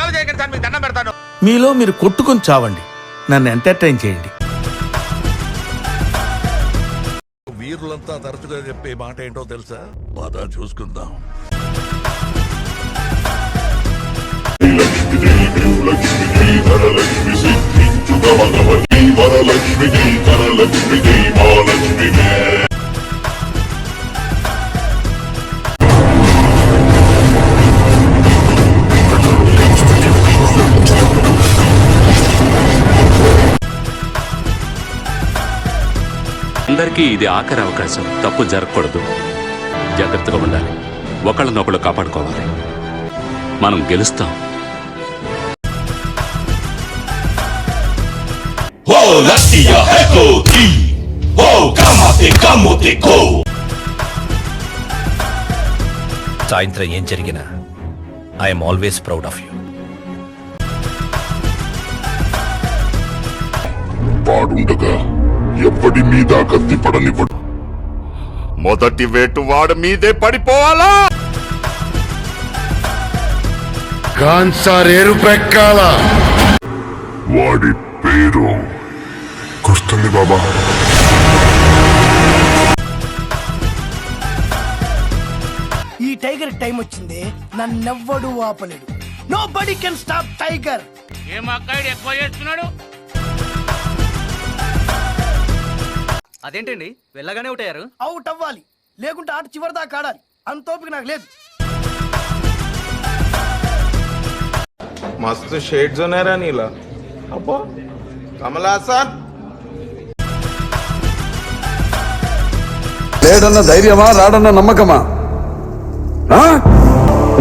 గొడవ చేయకండి సార్, మీకు దండం పెడతాను. మీలో మీరు కొట్టుకుని చావండి, నన్ను ఎంటర్టైన్ చేయండి. వీరులంతా తరచుగా చెప్పే మాట ఏంటో తెలుసా? బాధ చూసుకుందాం. అందరికీ ఇది ఆఖరి అవకాశం. తప్పు జరగకూడదు, జాగ్రత్తగా ఉండాలి, ఒకళ్ళనొకళ్ళు కాపాడుకోవాలి. మనం గెలుస్తాం. సాయంత్రం ఏం జరిగినా I'm always proud of you. వాడుండగా ఎవ్వడి మీద కత్తి పడనివ్వడు. మొదటి వేటు వాడి మీదే పడిపోవాలా? కాన్సారేరు పెక్కాల. వాడి పేరు గుర్తుంది బాబా. ఈ టైగర్ టైం వచ్చింది, నన్నెవ్వడు ఆపలేడు. Nobody can stop tiger. ఏం అక్కాడు ఎక్కువ చేస్తున్నాడు? అదేంటండి వెళ్ళగానే అవుట్ అయ్యారు? అవుట్ అవ్వాలి, లేకుంటే ఆట చివరి దాకా ఆడాలి. అంత ఓపిక నాకు లేదు. मस्त शेड जो नाही राणीला अप्पा कमला असा లేడన్న ధైర్యమా, రాడన్న నమ్మకమా?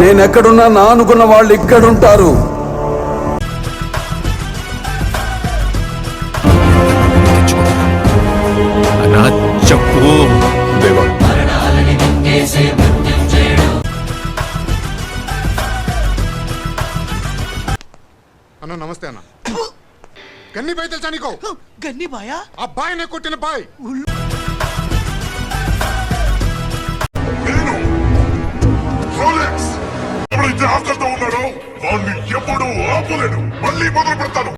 నేనెక్కడున్నా నా అనుకున్న వాళ్ళు ఇక్కడుంటారు. చెప్పు దేవా. అన్న నమస్తే అన్న. గన్ని బాయ్ తెలుసా నీకు? గన్ని బాయా? అబ్బాయినే కొట్టిన బాయ్. ఎవరైతే ఆకలితో ఉన్నాడో వాడిని ఎప్పుడూ ఆపలేడు. మళ్ళీ మొదలు పెడతాను.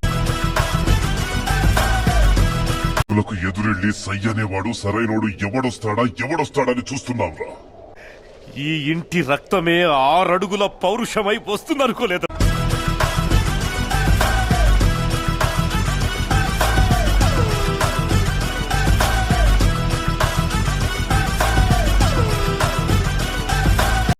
ఎదురెళ్ళి సై అనేవాడు సరైనోడు ఎవడొస్తాడని చూస్తున్నావురా. ఈ ఇంటి రక్తమే 6 అడుగుల పౌరుషమై వస్తుందనుకోలేదు.